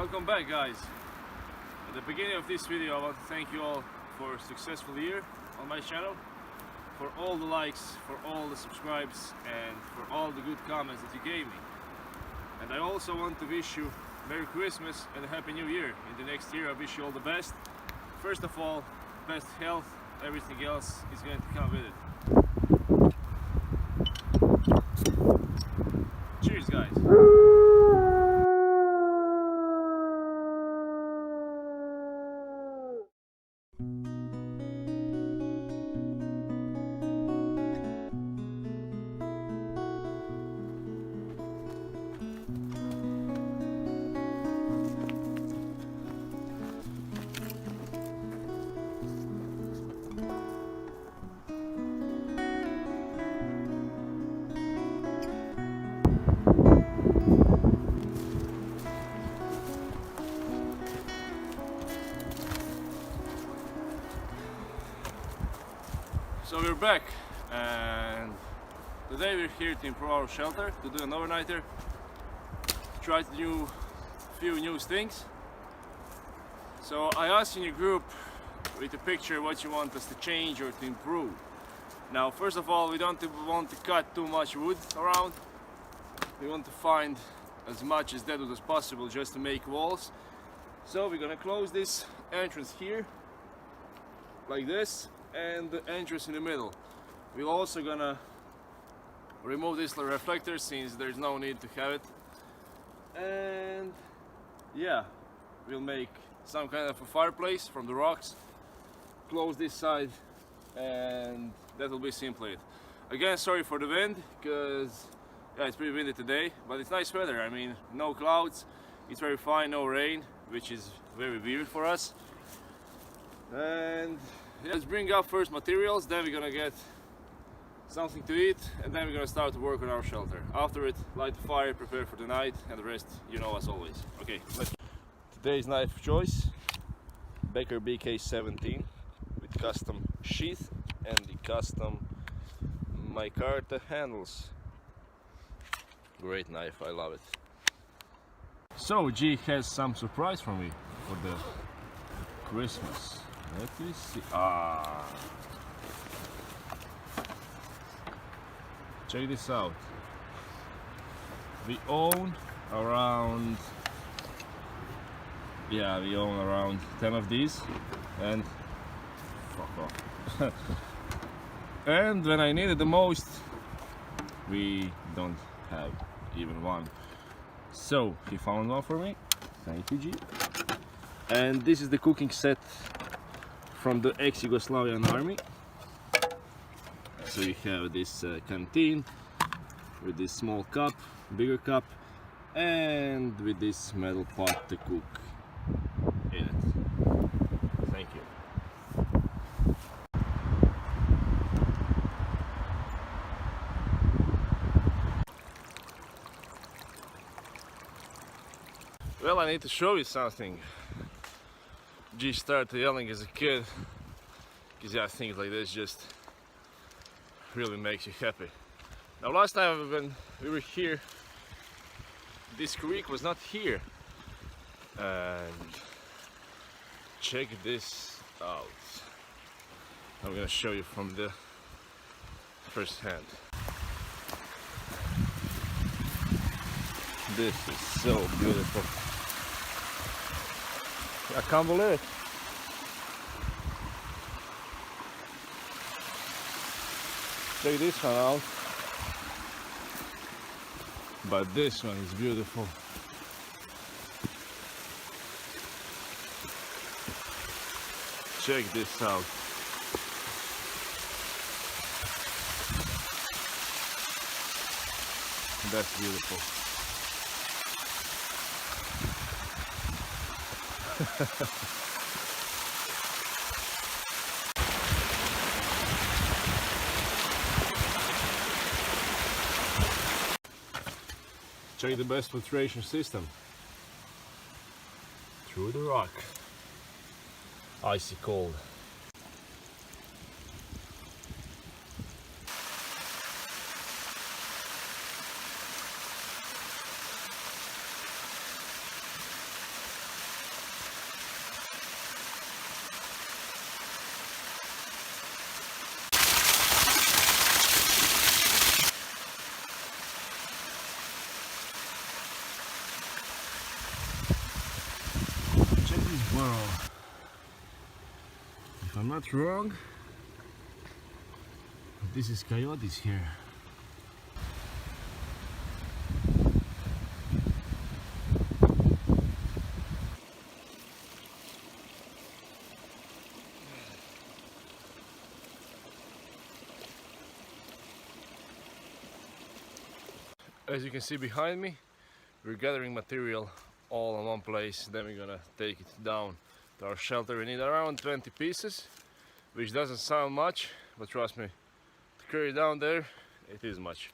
Welcome back, guys. At the beginning of this video I want to thank you all for a successful year on my channel, for all the likes, for all the subscribes and for all the good comments that you gave me. And I also want to wish you Merry Christmas and a Happy New Year. In the next year I wish you all the best. First of all, best health, everything else is going to come with it. Cheers, guys. So we're back, and today we're here to improve our shelter, to do an overnighter, try to do a few new things. So I asked in your group with a picture what you want us to change or to improve. Now, first of all, we don't want to cut too much wood around. We want to find as much as dead wood as possible just to make walls. So we're gonna close this entrance here like this, and the entrance in the middle. We're also gonna remove this reflector since there's no need to have it. And yeah, we'll make some kind of a fireplace from the rocks, close this side, and that will be simply it. Again, sorry for the wind, because yeah, it's pretty windy today, but it's nice weather. I mean, no clouds, it's very fine, no rain, which is very weird for us. And let's bring up first materials, then we're gonna get something to eat, and then we're gonna start to work on our shelter. After it, light the fire, prepare for the night, and the rest, you know, as always. Okay, today's knife of choice, Becker BK17 with custom sheath and the custom micarta handles. Great knife, I love it. So G has some surprise for me for the Christmas. Let me see. Check this out. We own around 10 of these, and fuck off. And when I need it the most, we don't have even one. So he found one for me. Thank you, G. And this is the cooking set from the ex-Yugoslavian army. So you have this canteen with this small cup, bigger cup, and with this metal pot to cook in it. Thank you. Well, I need to show you something. G started yelling as a kid, because yeah, things like this just really makes you happy. Now, last time when we were here, this creek was not here, and check this out. I'm gonna show you from the first hand. This is so beautiful. I can't believe it. Check this one out. But this one is beautiful. Check this out. That's beautiful. Check the best filtration system. Through the rock. Icy cold. Well, if I'm not wrong, this is coyotes here. As you can see behind me, we're gathering material all in one place. Then we're gonna take it down to our shelter. We need around 20 pieces, which doesn't sound much, but trust me, to carry down there, it is much.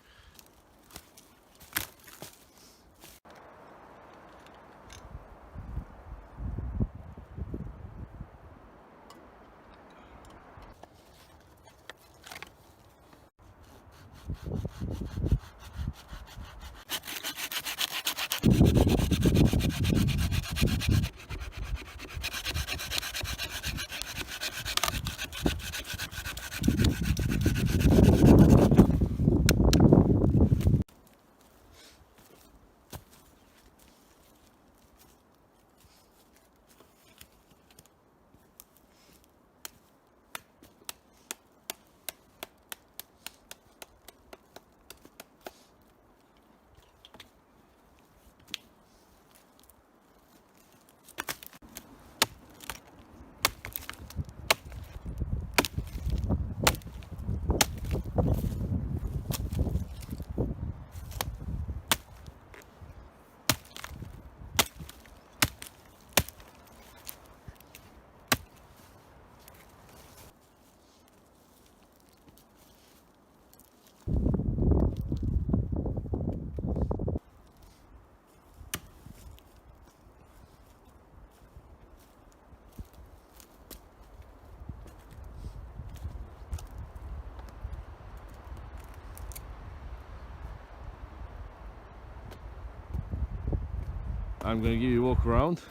I'm gonna give you a walk around.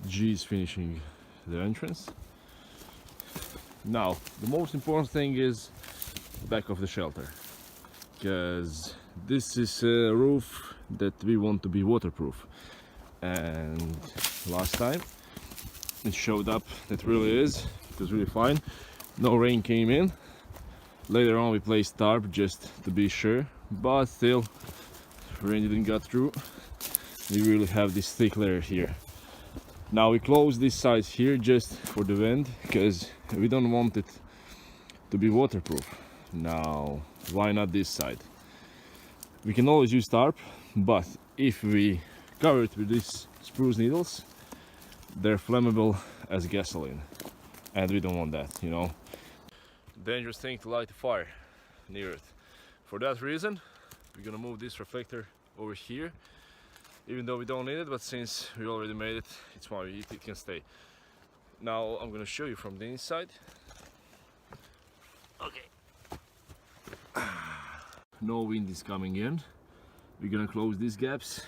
G is finishing the entrance. Now, the most important thing is back of the shelter, because this is a roof that we want to be waterproof, and last time it showed up that really is. It was really fine. No rain came in. Later on we placed tarp just to be sure, but still rain didn't get through. We really have this thick layer here. Now we close this side here just for the wind, because we don't want it to be waterproof. Now, why not this side? We can always use tarp, but if we cover it with these spruce needles, they're flammable as gasoline, and we don't want that, you know. Dangerous thing to light a fire near it. For that reason, we're gonna move this reflector over here. Even though we don't need it, but since we already made it, it's fine, it can stay. Now I'm gonna show you from the inside. Okay. No wind is coming in. We're gonna close these gaps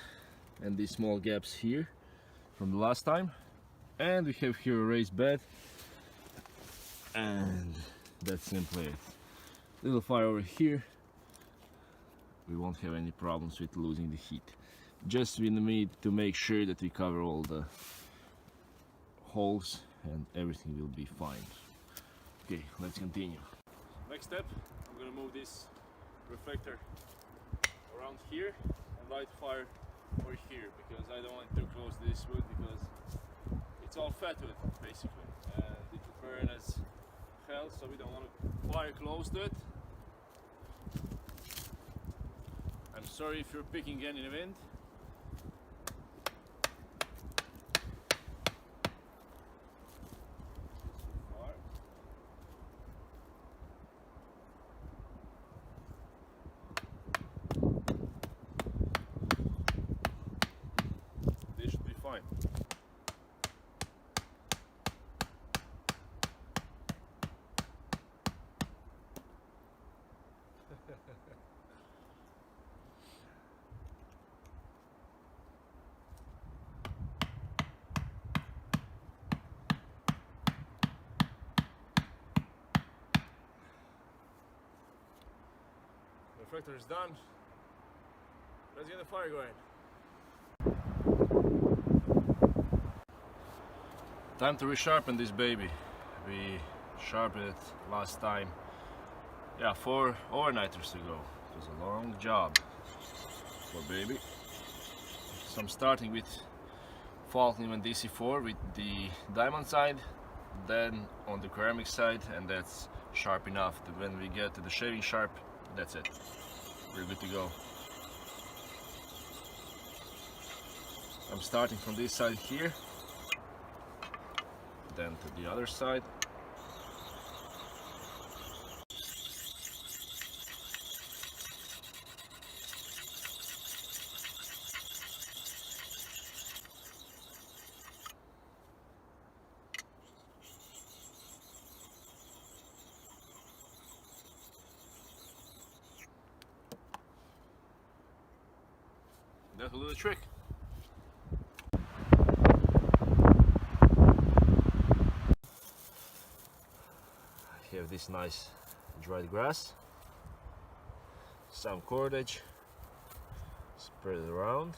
and these small gaps here from the last time. And we have here a raised bed. And that's simply it. Little fire over here. We won't have any problems with losing the heat. Just we need to make sure that we cover all the holes and everything will be fine. Okay, let's continue. Next step, I'm gonna move this reflector around here and light fire over here, because I don't want to close this wood because it's all fat wood basically, and it will burn as hell, so we don't want to fire close to it. I'm sorry if you're picking any wind. Fine. The reflector is done. Let's get the fire going. Time to resharpen this baby. We sharpened it last time, yeah, 4 overnighters ago. It was a long job for baby. So I'm starting with Falkland and DC4 with the diamond side, then on the ceramic side, and that's sharp enough that when we get to the shaving sharp, that's it. We're good to go. I'm starting from this side here, then to the other side. That will do the trick. I have this nice dried grass, some cordage, spread it around,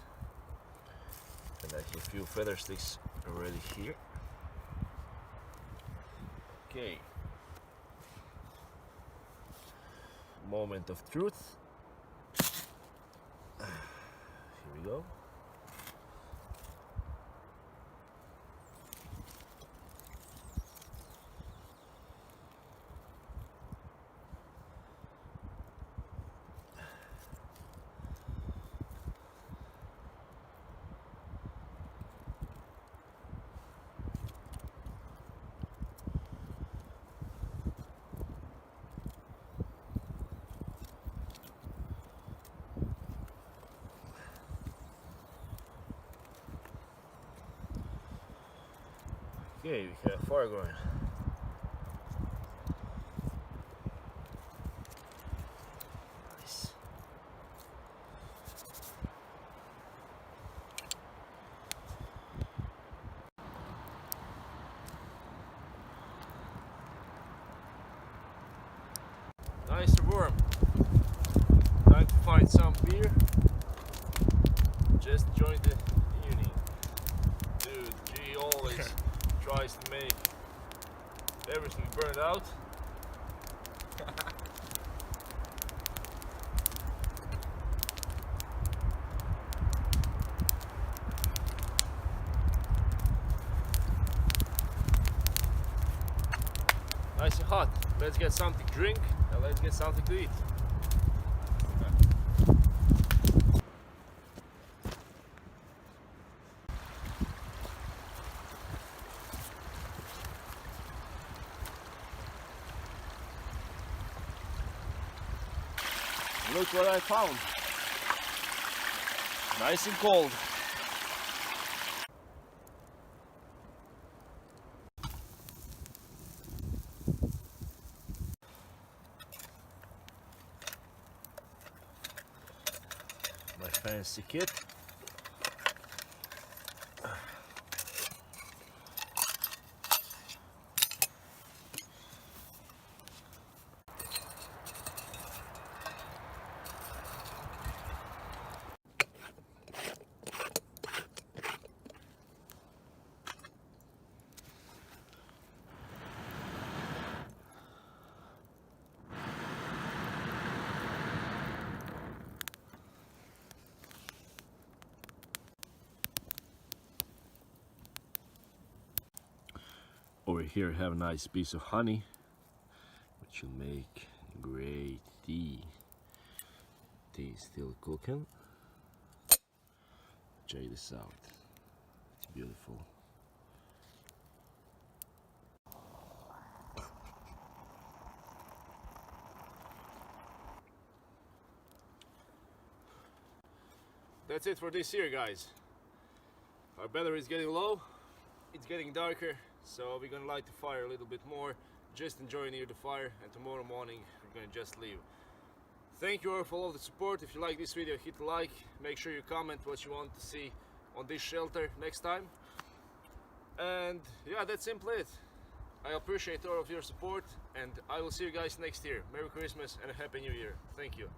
and I have a few feather sticks already here. Okay, moment of truth. Here we go. Okay, we have fire going. Nice. Nice and warm. Time to find some beer. Just joined the evening. Dude, G always tries to make everything burn out. Nice and hot. Let's get something to drink and let's get something to eat. Look what I found. Nice and cold. My fancy kit. Over here I have a nice piece of honey, which will make great tea. Tea is still cooking. Check this out. It's beautiful. That's it for this year, guys. Our battery is getting low, it's getting darker, so we're gonna light the fire a little bit more, just enjoy near the fire, and tomorrow morning we're gonna just leave. Thank you all for all the support. If you like this video, hit like, make sure you comment what you want to see on this shelter next time. And yeah, that's simply it. I appreciate all of your support, and I will see you guys next year. Merry Christmas and a Happy New Year. Thank you.